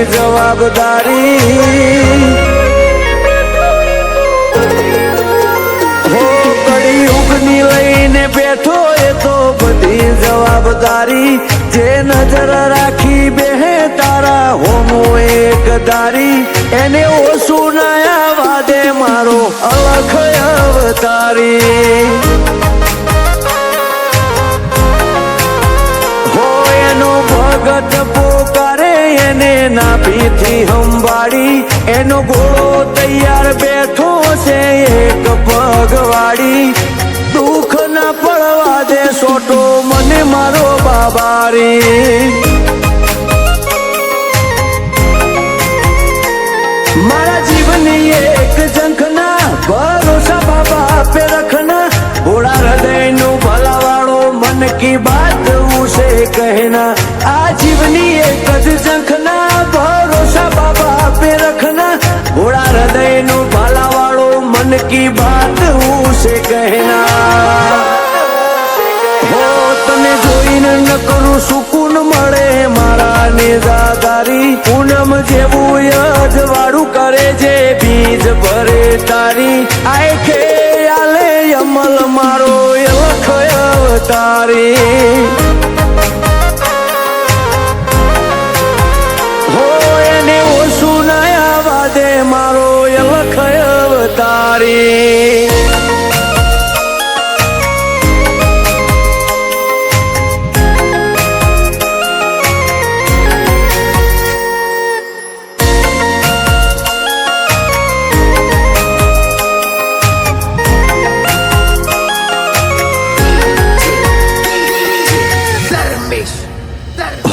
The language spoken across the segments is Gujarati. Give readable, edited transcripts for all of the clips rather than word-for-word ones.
જવાબદારી હો કળિયુગની લઈને બેઠો એ તો બધી જવાબદારી જે નજર રાખી બેહે તારા હોમો એક દારી એને ઓછું ના વાદે મારો અલખ અવતારી હો એનો ભગત પોકારે એને નાભીથી સંભાળી એનો ઘોડો તૈયાર બેઠો છે એક પગવાડી દુઃખ ના પડવા દે સોટો મને મારો બાબારી મારા જીવની એક ઝંખના ભરોસા બાબા આપે રખના ઘોડા હૃદયનું ભલાવાળો મન કી બાત ઉસે કહેના આ જીવની એક જ ઝંખના ભરોસા બાબા આપે રખના ઘોડા હૃદયનું ભલાવાળો મન કી બાત ઉસે કહેના હો તને જોઈને ન કરું સુકૂન મળે મારા નિરાધારી પૂનમ જેવું અજવાળું કરે જે બીજ ભરે તારી આખે આલે અમલ મારો લખ અવતારી હો એને ઓછું ના આવવા દે મારો લખ અવતારી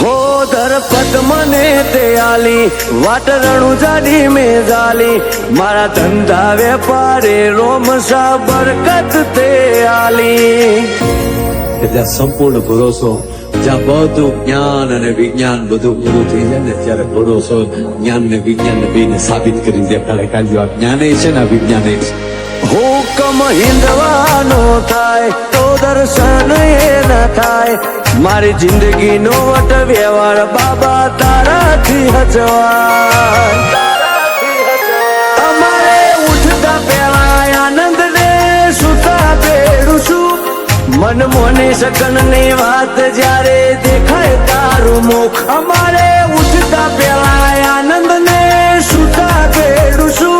હો ધરપત મને તે આલી વાટ રણુજાની મેં જાલી મારા ધંધા વેપારે રોમસા બરકત તે આલી જ્યાં સંપૂર્ણ ભરોસો જ્યાં બધું જ્ઞાન અને વિજ્ઞાન બધું પૂરું થઈ જાય ને ત્યારે ભરોસો જ્ઞાન ને વિજ્ઞાન ને બેને સાબિત કરી દે કાલે આ જ્ઞાને છે ને આ વિજ્ઞાને છે હુકમ હિંદવાનો થાય તો દર્શન એ ન થાય મારી જિંદગીનો વટ વ્યવહાર બાબા તારાથી હચવાય અમારે ઉઠતા પેલા આનંદ ને સુતા બેડું છું મન મોની સકન ની વાત જ્યારે દેખાય તારું મુખ અમારે ઉઠતા પેલા આનંદ ને સુતા બેડું છું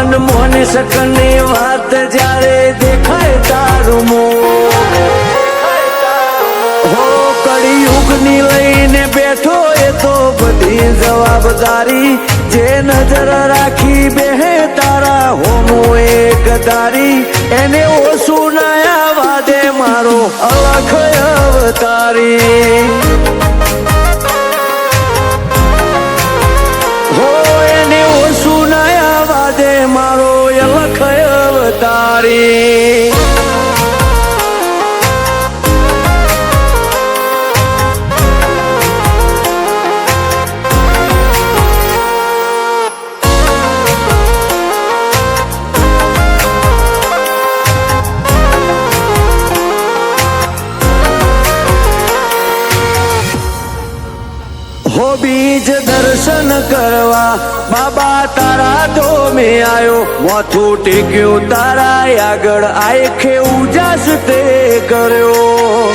મન મોની સકન ની વાત જ્યારે દેખાય તારું મુખ હો કળિયુગની લઈને બેઠો એ તો બધી જવાબદારી જે નજર રાખી બેહે તારા હોમો એક દારી એને ઓછું ના આવવા દે મારો અલખ અવતારી હો એને ઓછું ના આવવા દે મારો અલખ અવતારી હો બીજ દર્શન કરવા બાબા તારા તો મેં આયો માથું ટેક્યું તારા આગળ આંખે ઉજાસ તે કર્યો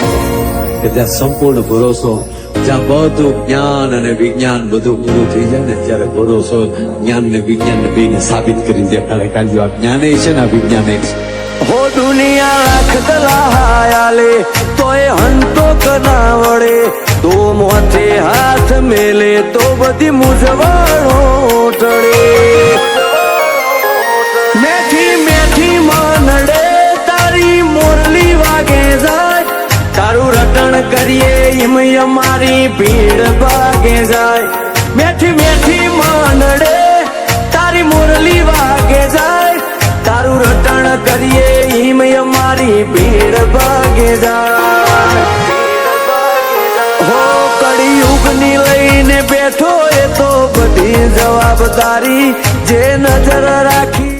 જ્યાં સંપૂર્ણ ભરોસો જ્યાં બધું જ્ઞાન અને વિજ્ઞાન બધું પૂરું થઈ જાય ને ત્યારે ભરોસો જ્ઞાન ને વિજ્ઞાન ને બેને સાબિત કરી દે કાલે આ જ્ઞાને છે ને આ વિજ્ઞાને છે હો દુનિયા લાખ દલાલે તોય હંતો કના વડે તો મોથે હાથ મેલે તો બધી મૂંઝવણો ટળે મેઠી મેઠી માનડે તારી મોરલી વાગે જાય તારું રટણ કરીએ એમ અમારી ભીડ ભાગે જાય મેઠી મેઠી માનડે તારી મોરલી વાગે જાય તારું રટણ કરીએ એમ અમારી ભીડ ભાગે જાય હો કળિયુગની લઈને બેઠો એ તો બધી જવાબદારી જે નજર રાખી